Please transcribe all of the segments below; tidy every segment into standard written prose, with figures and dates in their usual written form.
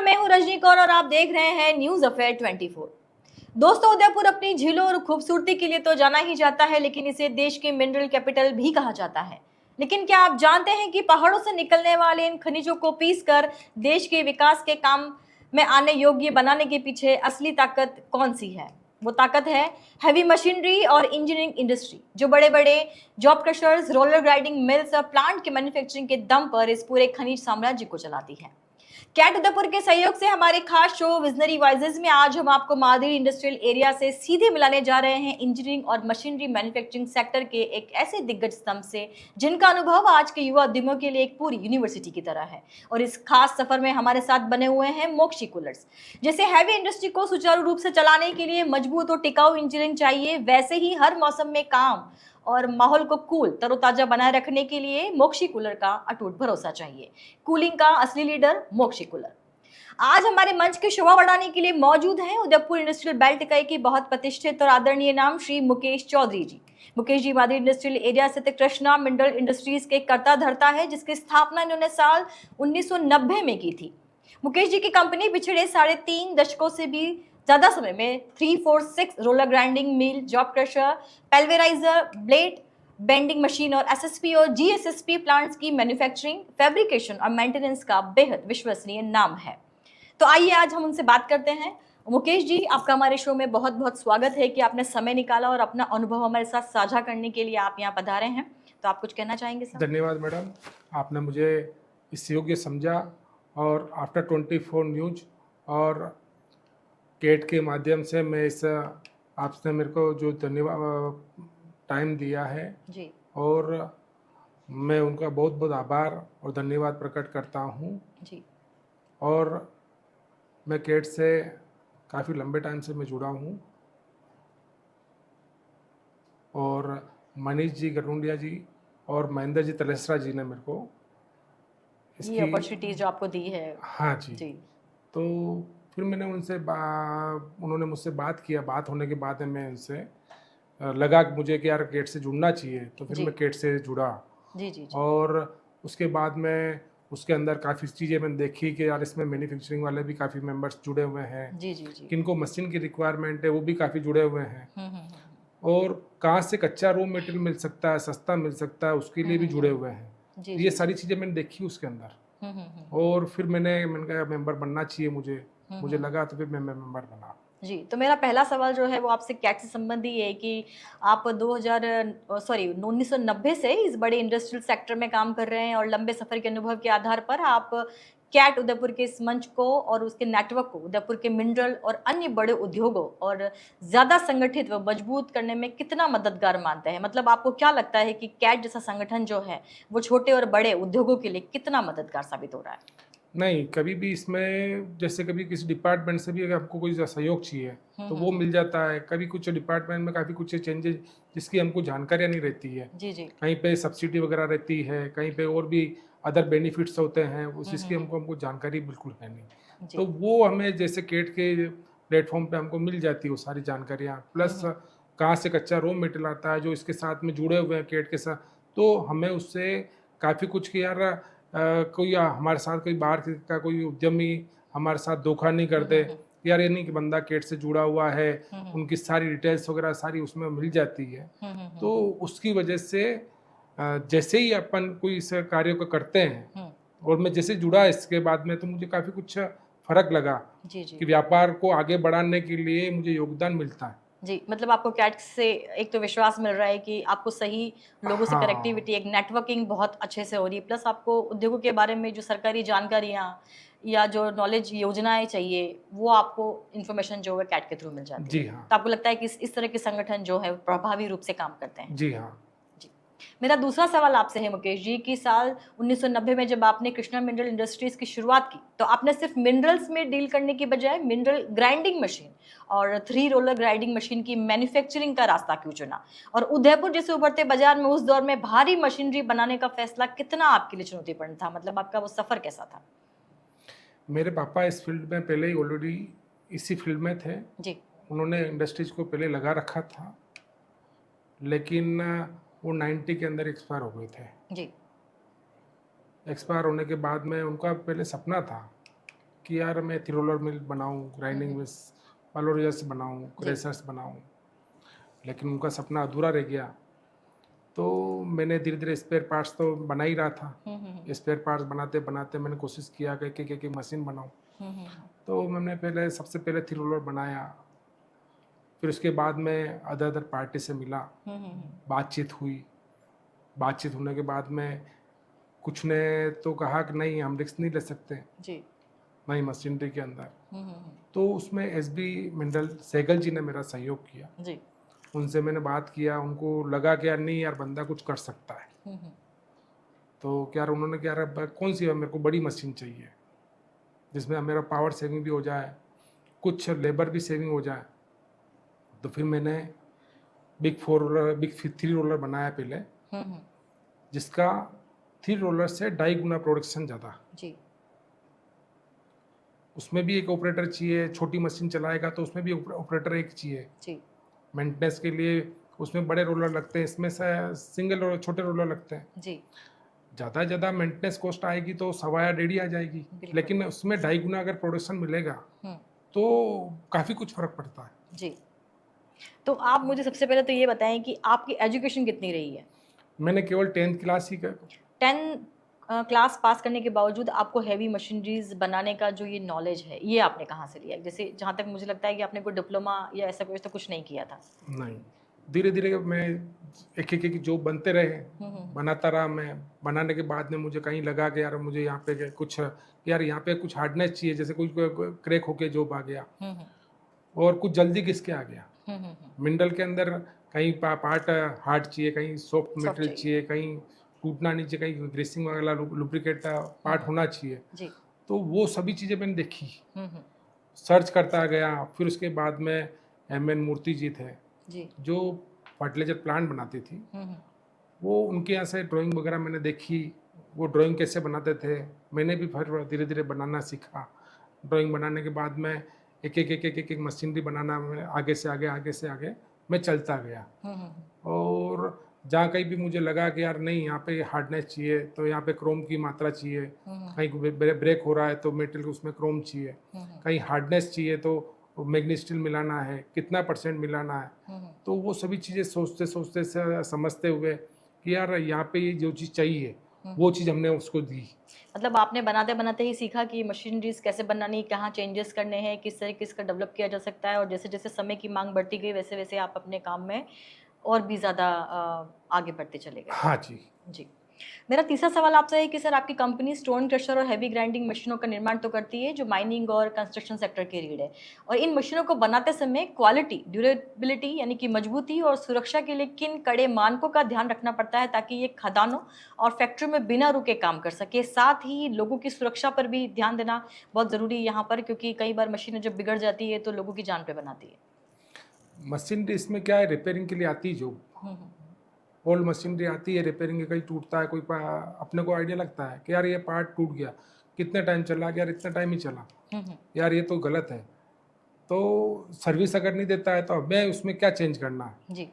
मैं हूं रजनी कौर और आप देख रहे हैं न्यूज अफेयर 24। दोस्तों, उदयपुर अपनी झीलों और खूबसूरती के लिए तो जाना ही जाता है, लेकिन इसे देश की मिनरल कैपिटल भी कहा जाता है। लेकिन क्या आप जानते हैं कि पहाड़ों से निकलने वाले इन खनिजों को पीसकर देश के विकास के काम में आने योग्य बनाने के पीछे असली ताकत कौन सी है? वो ताकत है हैवी मशीनरी और इंजीनियरिंग इंडस्ट्री, जो बड़े बड़े job crushers, roller grinding mills और प्लांट के मैन्युफैक्चरिंग के दम पर इस पूरे खनिज साम्राज्य को चलाती है। कैट उदयपुर के सहयोग से हमारे खास शो विजनरी वॉइसेस में आज हम आपको मादरी इंडस्ट्रियल एरिया से सीधे मिलाने जा रहे हैं इंजीनियरिंग और मशीनरी मैन्युफैक्चरिंग सेक्टर के एक ऐसे दिग्गज स्तंभ से जिनका अनुभव आज के युवा उद्यमियों के लिए एक पूरी यूनिवर्सिटी की तरह है। और इस खास सफर में हमारे साथ बने हुए हैं मोक्षी कूलर्स। जैसे हैवी इंडस्ट्री को सुचारू रूप से चलाने के लिए मजबूत और टिकाऊ इंजीनियरिंग चाहिए, वैसे ही हर मौसम में काम और माहौल को कूल तरोताजा बनाए रखने के लिए मोक्षी कूलर का अटूट भरोसा चाहिए। कूलिंग का असली लीडर मोक्षी कूलर आज हमारे मंच की शोभा बढ़ाने के लिए मौजूद हैं उदयपुर इंडस्ट्रियल बेल्ट इकाई के बहुत प्रतिष्ठित और आदरणीय नाम श्री मुकेश चौधरी जी। मुकेश जी मादरी इंडस्ट्रियल एरिया स्थित कृष्णा मिनरल इंडस्ट्रीज के कर्ता धर्ता है, जिसकी स्थापना इन्होंने साल 1990 में की थी। मुकेश जी की कंपनी पिछड़े 3.5 दशकों से भी ज्यादा समय में 346 roller grinding mill, jaw crusher, pulveriser, blade bending machine और एसएसपी और जीएसएसपी प्लांट्स की मैन्युफैक्चरिंग, फैब्रिकेशन और मेंटेनेंस का बेहद विश्वसनीय नाम है। तो आइए आज हम उनसे बात करते हैं। मुकेश जी, आपका हमारे शो में बहुत बहुत स्वागत है कि आपने समय निकाला और अपना अनुभव हमारे साथ साझा करने के लिए आप यहाँ पधारे हैं। तो आप कुछ कहना चाहेंगे सर? धन्यवाद मैडम, आपने मुझे इस योग्य समझा और आफ्टर 24 न्यूज और केट के माध्यम से मैं इस आपने मेरे को जो धन्यवाद टाइम दिया है जी और मैं उनका बहुत बहुत आभार और धन्यवाद प्रकट करता हूँ। जी और मैं केट से काफ़ी लंबे टाइम से मैं जुड़ा हूँ और मनीष जी गरुंडिया जी और महेंद्र जी तलेसरा जी ने मेरे को ये अपॉर्चुनिटीज जो आपको दी है। हाँ जी। जी तो फिर मैंने उनसे उन्होंने मुझसे बात किया। बात होने के बाद में मैं उनसे लगा कि मुझे कि यार केट से जुड़ना चाहिए, तो फिर जी मैं केट से जुड़ा। जी जी जी और उसके बाद में उसके अंदर काफ़ी चीज़ें मैंने देखी कि यार इसमें मैन्युफैक्चरिंग वाले भी काफ़ी मेंबर्स जुड़े हुए हैं, जी जी जी किनको मशीन की रिक्वायरमेंट है वो भी काफ़ी जुड़े हुए हैं, हम्म। और कहाँ से कच्चा रॉ मटेरियल मिल सकता है, सस्ता मिल सकता है, उसके लिए भी जुड़े हुए हैं। जी तो ये जी सारी चीज़ें मैंने देखी उसके अंदर। हम्म। और फिर मैंने कहा मेंबर बनना चाहिए मुझे लगा, तो फिर मैं मेंबर बना। जी, तो मेरा पहला सवाल जो है वो आपसे कैट से संबंधी है कि आप 1990 से इस बड़े इंडस्ट्रियल सेक्टर में काम कर रहे हैं और लंबे सफर के अनुभव के आधार पर आप कैट उदयपुर के इस मंच को और उसके नेटवर्क को उदयपुर के मिनरल और अन्य बड़े उद्योगों और ज्यादा संगठित व मजबूत करने में कितना मददगार मानते हैं? मतलब आपको क्या लगता है कि कैट जैसा संगठन जो है वो छोटे और बड़े उद्योगों के लिए कितना मददगार साबित हो रहा है? नहीं, कभी भी इसमें जैसे कभी किसी डिपार्टमेंट से भी अगर आपको कोई सहयोग चाहिए तो वो मिल जाता है। कभी कुछ डिपार्टमेंट में काफ़ी कुछ चेंजेस जिसकी हमको जानकारियाँ नहीं रहती है, जी जी कहीं पे सब्सिडी वगैरह रहती है, कहीं पे और भी अदर बेनिफिट्स होते हैं, उस जिसकी हमको जानकारी बिल्कुल है नहीं। जी तो वो हमें जैसे केट के प्लेटफॉर्म पे हमको मिल जाती है वो सारी जानकारियाँ, प्लस कहाँ से कच्चा रॉ मटेरियल आता है जो इसके साथ में जुड़े हुए हैं केट के साथ, तो हमें उससे काफ़ी कुछ कि यार कोई हमारे साथ कोई बाहर का कोई उद्यमी हमारे साथ धोखा नहीं करते। यार ये नहीं कि बंदा केट से जुड़ा हुआ है, उनकी सारी डिटेल्स वगैरह सारी उसमें मिल जाती है। तो उसकी वजह से जैसे ही अपन कोई इस कार्य को करते हैं और मैं जैसे जुड़ा इसके बाद में, तो मुझे काफ़ी कुछ फर्क लगा जी जी कि व्यापार को आगे बढ़ाने के लिए मुझे योगदान मिलता है। जी, मतलब आपको कैट से एक तो विश्वास मिल रहा है कि आपको सही लोगों से हाँ कनेक्टिविटी, एक नेटवर्किंग बहुत अच्छे से हो रही है, प्लस आपको उद्योगों के बारे में जो सरकारी जानकारियाँ या जो नॉलेज योजनाएं चाहिए वो आपको इन्फॉर्मेशन जो है कैट के थ्रू मिल जाती जी है। हाँ। तो आपको लगता है कि इस तरह के संगठन जो है प्रभावी रूप से काम करते हैं? जी हाँ। जी। मेरा दूसरा सवाल आपसे है मुकेश जी कि साल 1990 में जब आपने कृष्णा मिनरल इंडस्ट्रीज की शुरुआत की, तो आपने सिर्फ मिनरल्स में डील करने की बजाय मिनरल ग्राइंडिंग मशीन और 3 रोलर ग्राइंडिंग मशीन की मैन्युफैक्चरिंग का रास्ता क्यों चुना? और उदयपुर जैसे उभरते बाजार में उस दौर में भारी मशीनरी बनाने का फैसला कितना आपके लिए चुनौतीपूर्ण था? मतलब आपका वो सफर कैसा था? मेरे पापा इस फील्ड में पहले ही ऑलरेडी इसी फील्ड में थे। जी उन्होंने इंडस्ट्रीज को पहले लगा रखा था, लेकिन वो 90 के अंदर एक्सपायर हो गए थे। जी एक्सपायर होने के बाद में उनका पहले सपना था कि यार मैं रोलर मिल बनाऊँ, ग्राइंडिंग मिल्स पल्वराइजर्स बनाऊँ, जी। क्रेशर्स बनाऊँ, लेकिन उनका सपना अधूरा रह गया। तो मैंने धीरे-धीरे स्पेयर पार्ट्स तो बना ही रहा था। स्पेयर पार्ट्स बनाते-बनाते मैंने कोशिश किया कि एक-एक मशीन बनाऊँ। तो मैंने पहले सबसे पहले थ्री रोलर बनाया, फिर उसके बाद में अदर पार्टी से मिला, बातचीत हुई। बातचीत होने के बाद में कुछ ने तो कहा कि नहीं हम रिस्क नहीं ले सकते जी। नई मशीनरी के अंदर। तो उसमें एसबी मिंडल सहगल जी ने मेरा सहयोग किया। जी। उनसे मैंने बात किया, उनको लगा कि यार नहीं यार बंदा कुछ कर सकता है। तो क्या यार उन्होंने क्या यार कौन सी मेरे को बड़ी मशीन चाहिए जिसमें मेरा पावर सेविंग भी हो जाए, कुछ लेबर भी सेविंग हो जाए। तो फिर मैंने बिग थ्री रोलर बनाया पहले, जिसका थ्री रोलर से 2.5 गुना प्रोडक्शन ज़्यादा। जी। उसमें भी एक ऑपरेटर चाहिए, छोटी मशीन चलाएगा तो उसमें भी ऑपरेटर एक चाहिए। जी। मेंटेनेंस के लिए उसमें बड़े रोलर लगते हैं, इसमें से सिंगल रोलर छोटे रोलर लगते हैं। जी। ज़्यादा ज़्यादा मेंटेनेंस कॉस्ट आएगी तो 1.25 या 1.5 आ जाएगी, बिल्कुल। लेकिन उसमें 2.5 गुना अगर प्रोडक्शन मिलेगा तो काफ़ी कुछ फ़र्क पड़ता है। जी। तो आप मुझे सबसे पहले तो ये बताएं कि आपकी एजुकेशन कितनी रही है? मैंने केवल 10th क्लास ही कर 10 क्लास पास करने के बावजूद आपको हेवी मशीनरीज बनाने का जो ये नॉलेज है, ये आपने कहाँ से लिया? जैसे जहाँ तक मुझे लगता है कि आपने कोई डिप्लोमा या ऐसा कुछ तो कुछ नहीं किया था। नहीं, धीरे-धीरे मैं एक-एक जो बनते रहे, बनाता रहा मैं। बनाने के बाद में मुझे कहीं लगा कि यार मुझे यहाँ पे यार यहाँ पे कुछ हार्डनेस चाहिए, जैसे कोई क्रैक होके जॉब आ गया और कुछ जल्दी घिस के आ गया। मिनरल के अंदर कहीं पार्ट हार्ड चाहिए, कहीं सॉफ्ट सॉफ्ट मटेरियल चाहिए। चाहिए, कहीं टूटना नहीं चाहिए, कहीं ग्रीसिंग वाला लुब्रिकेट पार्ट होना चाहिए। जी। तो वो सभी चीज़ें मैंने देखी, सर्च करता गया। फिर उसके बाद में एम.एन. मूर्ति जी थे, जी। जो फर्टिलाइजर प्लांट बनाती थी। वो उनके यहाँ से ड्राइंग वगैरह मैंने देखी, वो ड्राइंग कैसे बनाते थे। मैंने भी फिर धीरे-धीरे बनाना सीखा। ड्राइंग बनाने के बाद में एक-एक मशीनरी बनाना, मैं आगे से आगे मैं चलता गया। और जहाँ कहीं भी मुझे लगा कि यार नहीं यहाँ पे हार्डनेस चाहिए तो यहाँ पे क्रोम की मात्रा चाहिए, कहीं ब्रेक हो रहा है तो मेटेरियल उसमें क्रोम चाहिए, कहीं हार्डनेस चाहिए तो मैग्नीज स्टील मिलाना है, कितना परसेंट मिलाना है। तो वो सभी चीज़ें सोचते सोचते समझते हुए कि यार यहाँ पे ये जो चीज़ चाहिए वो चीज़ हमने उसको दी। मतलब आपने बनाते-बनाते ही सीखा कि मशीनरीज़ कैसे बनानी, कहाँ चेंजेस करने हैं, किस तरीके से इसका डेवलप किया जा सकता है और जैसे-जैसे समय की माँग बढ़ती गई वैसे-वैसे आप अपने काम में और भी ज़्यादा आगे बढ़ते चले गए। हाँ जी। जी। मेरा तीसरा सवाल आपसे है कि सर आपकी कंपनी स्टोन क्रशर और हेवी ग्राइंडिंग मशीनों का निर्माण तो करती है जो माइनिंग और कंस्ट्रक्शन सेक्टर की रीढ़ है और इन मशीनों को बनाते समय क्वालिटी, ड्यूरेबिलिटी यानी कि मजबूती और सुरक्षा के लिए किन कड़े मानकों का ध्यान रखना पड़ता है ताकि ये खदानों और फैक्ट्री में बिना रुके काम कर सके। साथ ही लोगों की सुरक्षा पर भी ध्यान देना बहुत ज़रूरी है यहाँ पर क्योंकि कई बार मशीनें जब बिगड़ जाती है तो लोगों की जान पे बनाती है। मशीनरी इसमें क्या है, रिपेयरिंग के लिए आती है जो ओल्ड मशीनरी आती है रिपेयरिंग, कहीं टूटता है अपने को आइडिया लगता है कि यार ये पार्ट टूट गया, कितने टाइम चला, यार इतना टाइम ही चला, यार ये तो गलत है। तो सर्विस अगर नहीं देता है तो हमें उसमें क्या चेंज करना है जी।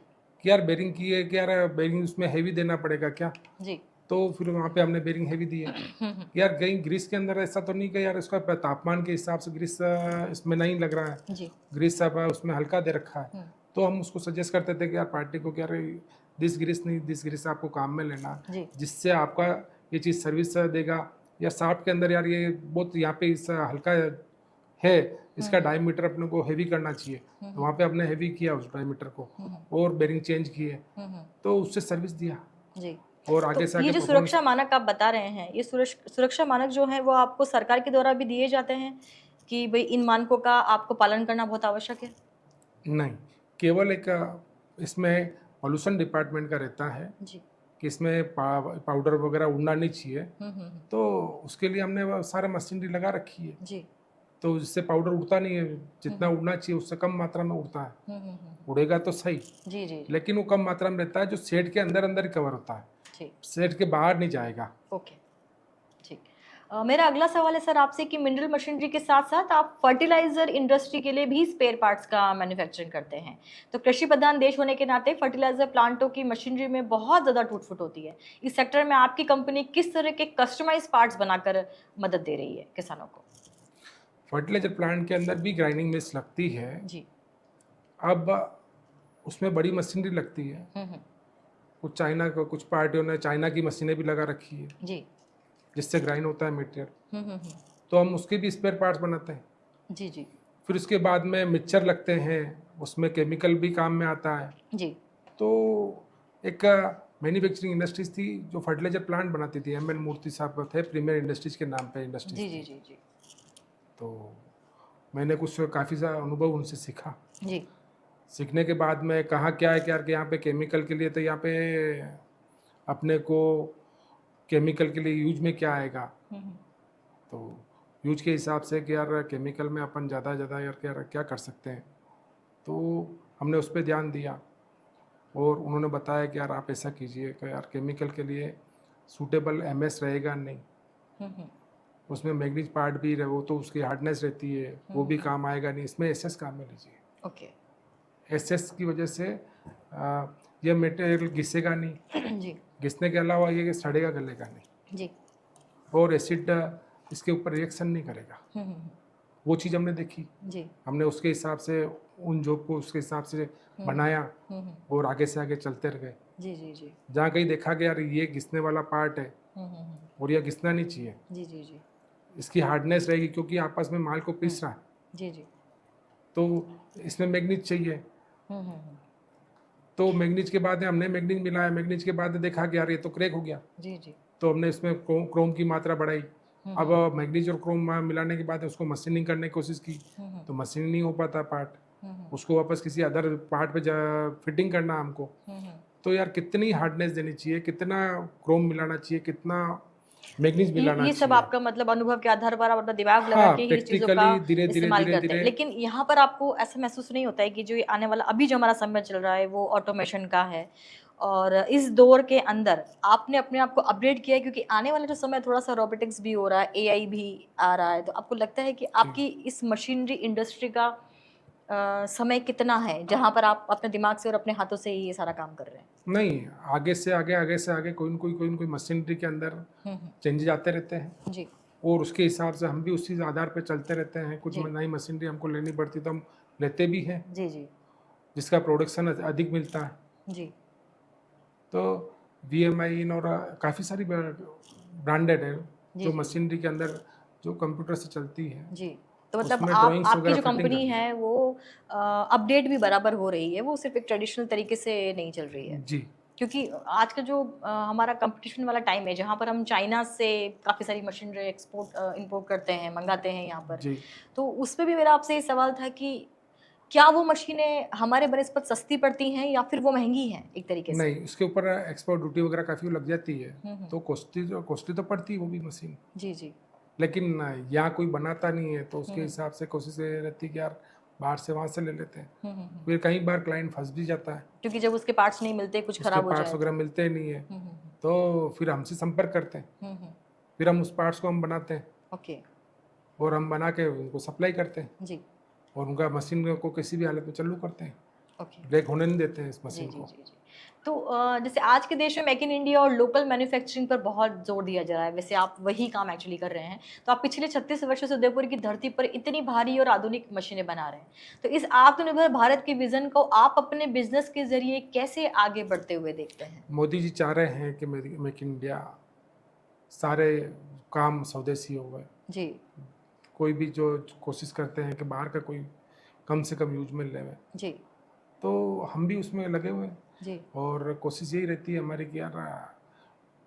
कि यार बेरिंग की है कि यार बेरिंग उसमें हैवी देना पड़ेगा क्या। जी। तो फिर वहाँ पे हमने बेरिंग हैवी दी है कि यार कहीं ग्रीस के अंदर ऐसा तो नहीं कि यार उसका तापमान के हिसाब से ग्रीस इसमें नहीं लग रहा है, जी। ग्रीस सब उसमें हल्का दे रखा है। तो हम उसको सजेस्ट करते थे कि यार पार्टी को कि यार दिस ग्रीस नहीं, दिस ग्रीस आपको काम में लेना जी। जिससे आपका ये चीज़ सर्विस देगा। या साफ्ट के अंदर यार ये बहुत यहाँ पे इस हल्का है, इसका डायमीटर अपने को हैवी करना चाहिए, तो वहाँ पे हमने हैवी किया उस डायमीटर को और बेरिंग चेंज किए, तो उससे सर्विस दिया जी। और तो आगे से आगे ये जो परफॉर्मेंस। सुरक्षा मानक आप बता रहे हैं, ये सुरक्षा मानक जो हैं वो आपको सरकार के द्वारा भी दिए जाते हैं कि भई इन मानकों का आपको पालन करना बहुत आवश्यक है? नहीं, केवल एक इसमें पॉल्यूशन डिपार्टमेंट का रहता है जी। कि इसमें पाउडर वगैरह उड़ना नहीं चाहिए, तो उसके लिए हमने वो सारा मशीनरी लगा रखी है, जी। तो जिससे पाउडर उड़ता नहीं है, जितना उड़ना चाहिए उससे कम मात्रा में उड़ता है। उड़ेगा तो सही, जी, जी, लेकिन वो कम मात्रा में रहता है, जो सेट के अंदर अंदर ही कवर होता है, जी। सेट के बाहर नहीं जाएगा। ओके, ठीक। मेरा अगला सवाल है सर आपसे कि मिनरल मशीनरी के साथ-साथ आप फर्टिलाइज़र इंडस्ट्री के लिए भी स्पेयर पार्ट्स का मैन्युफैक्चरिंग करते हैं। तो कृषि प्रधान देश होने के नाते फर्टिलाइज़र प्लांटों की मशीनरी में बहुत ज़्यादा टूट-फूट होती है। इस सेक्टर में आपकी कंपनी किस तरह के कस्टमाइज़्ड पार्ट्स बनाकर मदद दे रही है किसानों को? फर्टिलाइजर प्लांट के अंदर भी ग्राइंडिंग मिल्स लगती है। जी। अब उसमें बड़ी मशीनरी लगती है। कुछ चाइना को, कुछ पार्टियों ने चाइना की मशीनें भी लगा रखी है जी। जिससे ग्राइंड होता है मटेरियल। हम्म। तो हम उसके भी स्पेयर पार्ट्स बनाते हैं। जी जी फिर उसके बाद में मिक्सचर लगते हैं, उसमें केमिकल भी काम में आता है। जी। तो एक मैन्युफैक्चरिंग इंडस्ट्रीज थी जो फर्टिलाइजर प्लांट बनाती थी। एम एन मूर्ति साहब थे, प्रीमियर इंडस्ट्रीज के नाम पे इंडस्ट्रीज जी जी थी। जी जी तो मैंने कुछ काफ़ी सा अनुभव उनसे सीखा। जी। सीखने के बाद में कहा क्या है कि यार कि यहाँ पे केमिकल के लिए, तो यहाँ पे अपने को केमिकल के लिए यूज में क्या आएगा। तो यूज के हिसाब से कि यार केमिकल में अपन ज़्यादा यार क्या कर सकते हैं। तो हमने उस पर ध्यान दिया और उन्होंने बताया कि यार आप ऐसा कीजिए कि यार केमिकल के लिए सूटेबल एमएस रहेगा नहीं, उसमें मैग्नीज पार्ट भी रहे, वो तो उसकी हार्डनेस रहती है, वो भी काम आएगा नहीं। इसमें एसएस काम में लीजिए। ओके। एसएस की वजह से ये मटेरियल घिसेगा नहीं, जी घिसने के अलावा ये सड़ेगा गलेगा नहीं, जी। और एसिड इसके ऊपर रिएक्शन नहीं करेगा। वो चीज़ हमने देखी। जी हमने उसके हिसाब से उन जॉब को उसके हिसाब से बनाया और आगे से आगे चलते रह गए। जी जी जी जहाँ कहीं देखा कि यार ये घिसने वाला पार्ट है और ये घिसना नहीं चाहिए, जी जी जी इसकी हार्डनेस रहेगी क्योंकि आपस में माल को पीस रहा है, जी जी। तो इसमें मैग्नीज चाहिए। तो मैग्नीज के बाद हमने मैग्नीज मिलाया, मैग्नीज के बाद देखा कि यार ये तो क्रैक हो गया। जी जी। तो हमने इसमें क्रोम की मात्रा बढ़ाई। अब मैग्नीज और क्रोम मिलाने के बाद उसको मशीनिंग करने की कोशिश की, तो मशीनिंग नहीं हो पाता पार्ट। उसको वापस किसी अदर पार्ट पे फिटिंग करना हमको। तो यार कितनी हार्डनेस देनी चाहिए, कितना क्रोम मिलाना चाहिए, कितना मैग्नीज मिलाना ये सब चाहिए। आपका मतलब अनुभव के आधार पर आप अपना दिमाग लगा हाँ, के ही चीजों का प्रैक्टिकली धीरे धीरे इस्तेमाल धीरे करते हैं। धीरे। लेकिन यहाँ पर आपको ऐसा महसूस नहीं होता है कि जो ये आने वाला अभी जो हमारा समय चल रहा है वो ऑटोमेशन का है, और इस दौर के अंदर आपने अपने आप को अपडेट किया है, क्योंकि आने वाला जो समय थोड़ा सा रोबोटिक्स भी हो रहा है, एआई भी आ रहा है, तो आपको लगता है कि आपकी इस मशीनरी इंडस्ट्री का समय कितना है जहां पर आप अपने दिमाग से और अपने हाथों से ही ये सारा काम कर रहे हैं? नहीं, आगे से आगे कोई न कोई मशीनरी के अंदर चेंजेज आते रहते हैं जी और उसके हिसाब से हम भी उसी आधार पे चलते रहते हैं। कुछ जी नई मशीनरी हमको लेनी पड़ती तो हम लेते भी हैं, जी जी जिसका प्रोडक्शन अधिक मिलता है। जी तो VMI और काफ़ी सारी ब्रांडेड है जी जो जी मशीनरी के अंदर जो कंप्यूटर से चलती है। जी। तो मतलब उसमें आप ड्राइंग्स आपकी वगैरह जो फिटिंग कंपनी करनी है वो अपडेट भी बराबर हो रही है, वो सिर्फ एक ट्रेडिशनल तरीके से नहीं चल रही है, जी क्योंकि आज का जो हमारा कंपटीशन वाला टाइम है जहाँ पर हम चाइना से काफ़ी सारी मशीनरी एक्सपोर्ट इंपोर्ट करते हैं, मंगाते हैं यहाँ पर, जी। तो उस पर भी मेरा आपसे ये सवाल था कि क्या वो मशीनें हमारे बनस्पत सस्ती पड़ती हैं या फिर वो महंगी हैं एक तरीके से? नहीं, इसके ऊपर एक्सपोर्ट ड्यूटी वगैरह काफ़ी लग जाती है, हम्म। तो कॉस्टली तो पड़ती है वो भी मशीन। जी जी लेकिन यहाँ कोई बनाता नहीं है तो उसके हम्म हिसाब से कोशिश ये रहती है कि यार बाहर से वहाँ से ले लेते हैं। हम्म। फिर कई बार क्लाइंट फंस भी जाता है, क्योंकि जब उसके पार्ट्स नहीं मिलते, कुछ उसके खराब हो पार्ट्स जाए वगैरह तो। मिलते ही नहीं है, हम्म। तो फिर हमसे संपर्क करते हैं। हम्म। फिर हम उस पार्ट्स को हम बनाते हैं ओके। और हम बना के उनको सप्लाई करते हैं जी और उनका मशीन को किसी भी हालत में चालू करते हैं, ओके। ब्रेक होने नहीं देते हैं इस जी मशीन जी को। जी जी। तो जैसे आज के देश में मेक इन इंडिया और लोकल मैन्युफैक्चरिंग पर बहुत जोर दिया जा रहा है, वैसे आप वही काम एक्चुअली कर रहे हैं, तो आप पिछले 36 वर्षों से उदयपुर की धरती पर इतनी भारी और आधुनिक मशीनें बना रहे हैं, तो इस आत्मनिर्भर भारत के विजन को आप अपने बिजनेस के जरिए कैसे आगे बढ़ते हुए देखते हैं? मोदी जी चाह रहे हैं कि मेक इन इंडिया सारे काम स्वदेशी हो गए। जी कोई भी जो कोशिश करते हैं कि बाहर का कोई कम से कम यूज में ले, जी तो हम भी उसमें लगे हुए हैं जी। और कोशिश यही रहती है हमारी कि यार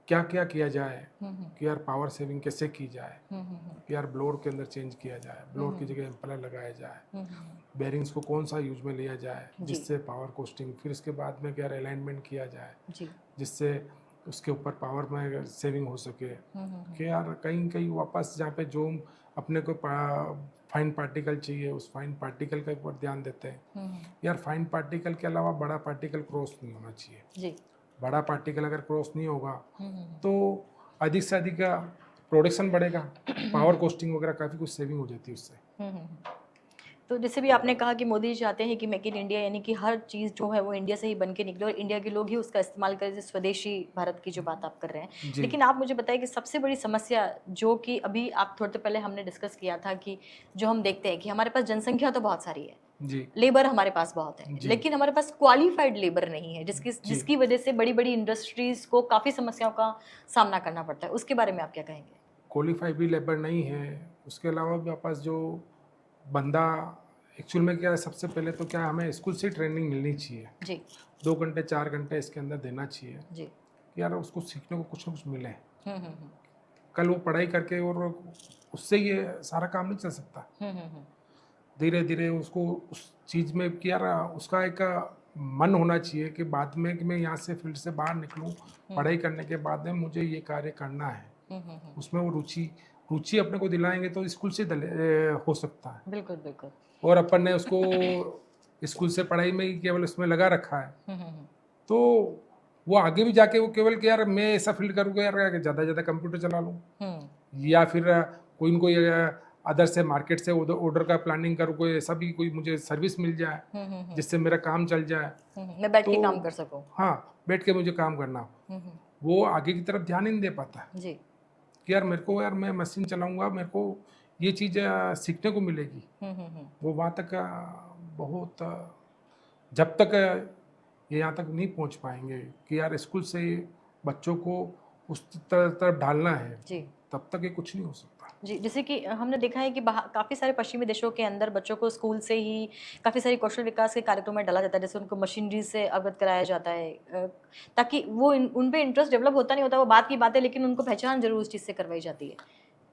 क्या क्या किया जाए, कि यार पावर सेविंग कैसे की जाए, कि यार ब्लोर के अंदर चेंज किया जाए, ब्लोर की जगह एम्पलर लगाया जाए, बेरिंग्स को कौन सा यूज में लिया जाए जिससे पावर कोस्टिंग, फिर इसके बाद में क्या अलाइनमेंट किया जाए जी जिससे उसके ऊपर पावर में सेविंग हो सके। कि यार कहीं कहीं वापस जहाँ पे जो अपने को फाइन पार्टिकल चाहिए उस फाइन पार्टिकल के ऊपर ध्यान देते हैं। यार फाइन पार्टिकल के अलावा बड़ा पार्टिकल क्रॉस नहीं होना चाहिए। जी। बड़ा पार्टिकल अगर क्रॉस नहीं होगा तो अधिक से अधिक प्रोडक्शन बढ़ेगा, पावर कोस्टिंग वगैरह काफ़ी कुछ सेविंग हो जाती है उससे। तो जैसे भी आपने कहा कि मोदी जी चाहते हैं कि मेक इन इंडिया, यानी कि हर चीज़ जो है वो इंडिया से ही बन के निकले और इंडिया के लोग ही उसका इस्तेमाल करें, जैसे स्वदेशी भारत की जो बात आप कर रहे हैं। जी लेकिन आप मुझे बताइए कि सबसे बड़ी समस्या जो कि अभी आप थोड़ी देर पहले हमने डिस्कस किया था कि जो हम देखते हैं कि हमारे पास जनसंख्या तो बहुत सारी है, जी लेबर हमारे पास बहुत है, जी लेकिन हमारे पास क्वालिफाइड लेबर नहीं है, जिसकी जी जिसकी वजह से बड़ी बड़ी इंडस्ट्रीज को काफ़ी समस्याओं का सामना करना पड़ता है। उसके बारे में आप क्या कहेंगे? क्वालिफाई भी लेबर नहीं है। उसके अलावा भी आपके पास जो बंदा, एक्चुअल में क्या है, सबसे पहले तो क्या हमें स्कूल से ट्रेनिंग मिलनी चाहिए। जी 2 घंटे 4 घंटे इसके अंदर देना चाहिए जी। कि यार उसको सीखने को कुछ ना कुछ मिले। हम्म। कल वो पढ़ाई करके और उससे ये सारा काम नहीं चल सकता। हम्म। धीरे धीरे उसको उस चीज़ में कि यार उसका एक मन होना चाहिए कि बाद में कि मैं यहाँ से फील्ड से बाहर निकलूँ, पढ़ाई करने के बाद में मुझे ये कार्य करना है। हम्म। उसमें वो रुचि रुचि अपने को दिलाएंगे तो स्कूल से हो सकता है। बिल्कुल बिल्कुल। और अपन ने उसको स्कूल से पढ़ाई में ही केवल उसमें लगा रखा है, हम्म। तो वो आगे भी जाके वो केवल कि यार मैं ऐसा फील्ड करूँगा यार, ज़्यादा से ज़्यादा कंप्यूटर चला लूँ, या फिर कोई इनको अदर से मार्केट से ऑर्डर का प्लानिंग करूँ, कोई ऐसा भी कोई मुझे सर्विस मिल जाए जिससे मेरा काम चल जाए। मैं बैठ तो के काम कर सकूं। हाँ, बैठ के मुझे काम करना हो। वो आगे की तरफ ध्यान ही नहीं दे पाता जी। कि यार मेरे को, यार मैं मशीन चलाऊंगा, मेरे को ये चीज़ सीखने को मिलेगी। वो वहाँ तक बहुत जब तक ये यहाँ तक नहीं पहुँच पाएंगे कि यार स्कूल से बच्चों को उस तरफ ढालना है, जी तब तक ये कुछ नहीं हो सकता। जी। जैसे कि हमने देखा है कि काफ़ी सारे पश्चिमी देशों के अंदर बच्चों को स्कूल से ही काफ़ी सारी कौशल विकास के कार्यक्रम में डाला जाता है, जैसे उनको मशीनरी से अवगत कराया जाता है, ताकि वो उन पे इंटरेस्ट डेवलप होता नहीं होता, वो बात की बात है, लेकिन उनको पहचान जरूर उस चीज़ से करवाई जाती है।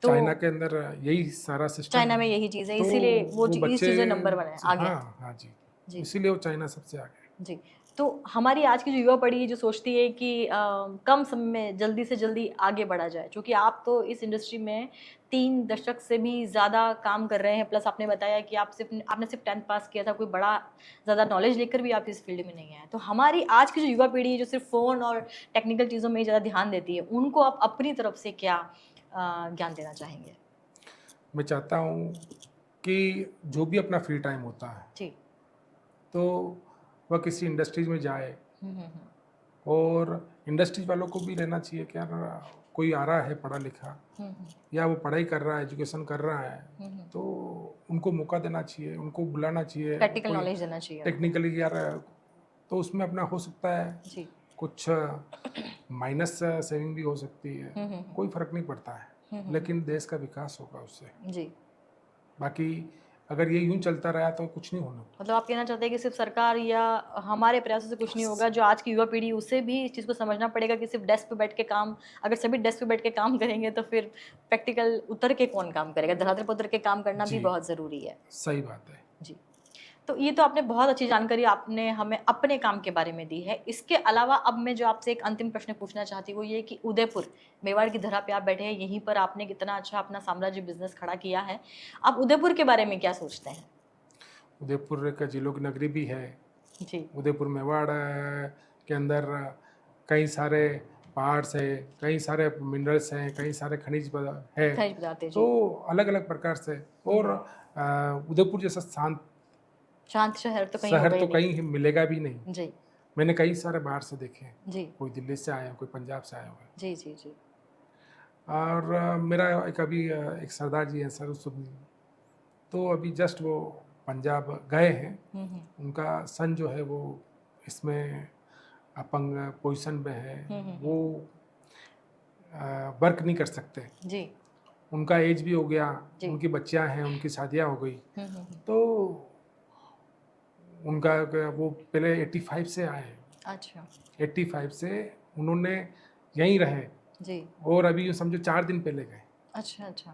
तो चाइना के अंदर यही सारा सिस्टम चाइना है, में यही चीज़ है, तो इसीलिए वो वो इस बच्चे, चीज़ में नंबर वन है, आ गया है। हाँ हाँ जी, जी इसीलिए वो चाइना सबसे आगे है। जी। तो हमारी आज की जो युवा पीढ़ी जो सोचती है कि कम समय में जल्दी से जल्दी आगे बढ़ा जाए, क्योंकि आप तो इस इंडस्ट्री में 3 दशक से भी ज़्यादा काम कर रहे हैं, प्लस आपने बताया कि आपने सिर्फ 10th पास किया था, कोई बड़ा ज़्यादा नॉलेज लेकर भी आप इस फील्ड में नहीं आए। तो हमारी आज की जो युवा पीढ़ी है जो सिर्फ फ़ोन और टेक्निकल चीज़ों में ज़्यादा ध्यान देती है, उनको आप अपनी तरफ से क्या ज्ञान देना चाहेंगे? मैं चाहता हूँ कि जो भी अपना फ्री टाइम होता है जी। तो वह किसी इंडस्ट्रीज में जाए, हम्म। और इंडस्ट्रीज वालों को भी रहना चाहिए कि यार कोई आ रहा है पढ़ा लिखा, या वो पढ़ाई कर रहा है, एजुकेशन कर रहा है, तो उनको मौका देना चाहिए, उनको बुलाना चाहिए। प्रैक्टिकल कोई नॉलेज देना चाहिए उनको। टेक्निकली यार, तो उसमें अपना हो सकता है जी। कुछ माइनस सेविंग भी हो सकती है, कोई फर्क नहीं पड़ता है, लेकिन देश का विकास होगा उससे। जी। बाकी अगर ये यूं चलता रहा तो कुछ नहीं होना। मतलब आप कहना चाहते हैं कि सिर्फ सरकार या हमारे प्रयासों से कुछ नहीं होगा, जो आज की युवा पीढ़ी उसे भी इस चीज़ को समझना पड़ेगा कि सिर्फ डेस्क पे बैठ के काम, अगर सभी डेस्क पे बैठ के काम करेंगे तो फिर प्रैक्टिकल उतर के कौन काम करेगा, धरातल पर उतर के काम करना भी जी, बहुत ज़रूरी है। सही बात है। जी। तो ये तो आपने बहुत अच्छी जानकारी आपने हमें अपने काम के बारे में दी है। इसके अलावा अब मैं जो आपसे एक अंतिम प्रश्न पूछना चाहती हूँ वो ये कि उदयपुर, मेवाड़ की धरा पे आप बैठे हैं, यहीं पर आपने कितना अच्छा अपना साम्राज्य बिज़नेस खड़ा किया है। आप उदयपुर के बारे में क्या सोचते हैं? उदयपुर का जिलों की नगरी भी है। जी। उदयपुर मेवाड़ के अंदर कई सारे पहाड़्स है, कई सारे मिनरल्स हैं, कई सारे है, खनिज पदार्थ है, तो जी। अलग अलग प्रकार से। और उदयपुर जैसा शांत शांत शहर तो कहीं शहर होगा ही तो नहीं। कहीं मिलेगा भी नहीं। जी, मैंने कई सारे बाहर से देखे हैं, जी, कोई दिल्ली से आए हैं, कोई पंजाब से आए हुए हैं। जी, जी, जी। और मेरा एक अभी एक सरदार जी हैं सरस्वती, तो अभी जस्ट वो पंजाब गए हैं। उनका सन जो है वो इसमें अपंग पोजीशन में है, वो वर्क नहीं कर सकते, जी, उनका एज भी हो गया, जी। उनकी बच्चियां हैं, उनकी शादियां हो गई, हुँ। तो उनका वो पहले 85 से आए हैं। अच्छा। 85 से उन्होंने यहीं रहे, जी। और अभी यूँ समझो 4 दिन पहले गए, अच्छा, अच्छा।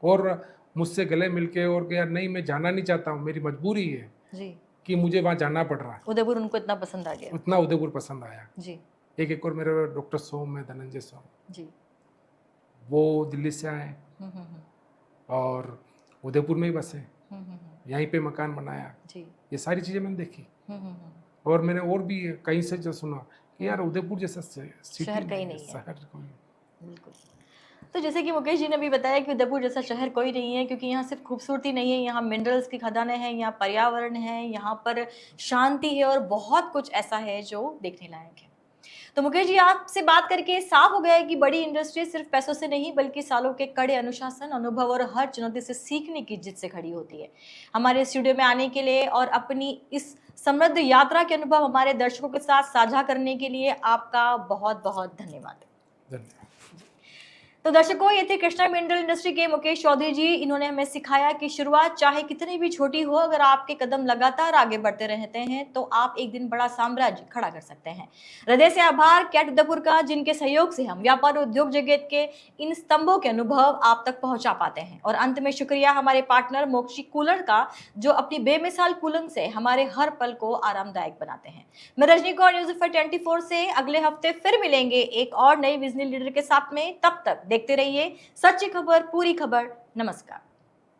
और मुझसे गले मिलके और कि यार नहीं मैं जाना नहीं चाहता हूँ, मेरी मजबूरी है जी। कि मुझे वहाँ जाना पड़ रहा है। उदयपुर उनको इतना पसंद आ गया। उतना उदयपुर पसंद आया। जी, एक और मेरे डॉक्टर सोम है, धनंजय सोम, जी। वो दिल्ली से आए हुँ। और उदयपुर में ही बसे, हुँ। यहीं पे मकान बनाया। जी। ये सारी चीज़ें मैंने देखी, हुँ। और मैंने और भी कहीं से जो सुना कि यार उदयपुर जैसा सिटी शहर कहीं नहीं है, नहीं है। शहर कोई। बिल्कुल। तो जैसे कि मुकेश जी ने भी बताया कि उदयपुर जैसा शहर कोई नहीं है, क्योंकि यहाँ सिर्फ खूबसूरती नहीं है, यहाँ मिनरल्स की खदानें हैं, यहाँ पर्यावरण है, यहाँ पर शांति है और बहुत कुछ ऐसा है जो देखने लायक है। तो मुकेश जी, आपसे बात करके साफ हो गया है कि बड़ी इंडस्ट्री सिर्फ पैसों से नहीं बल्कि सालों के कड़े अनुशासन, अनुभव और हर चुनौती से सीखने की जिद से खड़ी होती है। हमारे स्टूडियो में आने के लिए और अपनी इस समृद्ध यात्रा के अनुभव हमारे दर्शकों के साथ साझा करने के लिए आपका बहुत बहुत धन्यवाद। धन्यवाद। तो दर्शकों, ये थे कृष्णा मिनरल इंडस्ट्री के मुकेश चौधरी जी। इन्होंने हमें सिखाया कि शुरुआत चाहे कितनी भी छोटी हो, अगर आपके कदम लगातार आगे बढ़ते रहते हैं तो आप एक दिन बड़ा साम्राज्य खड़ा कर सकते हैं। हृदय से आभार कैट उदयपुर का, जिनके सहयोग से हम व्यापार उद्योग जगत के इन स्तंभों के अनुभव आप तक पहुंचा पाते हैं। और अंत में शुक्रिया हमारे पार्टनर मोक्षी कूलर का, जो अपनी बेमिसाल कूलिंग से हमारे हर पल को आरामदायक बनाते हैं। मैं रजनी कौर, न्यूज़ अफेयर 24 से अगले हफ्ते फिर मिलेंगे एक और नई विजनरी लीडर के साथ में। तब तक देखते रहिए सच्ची खबर, पूरी खबर। नमस्कार।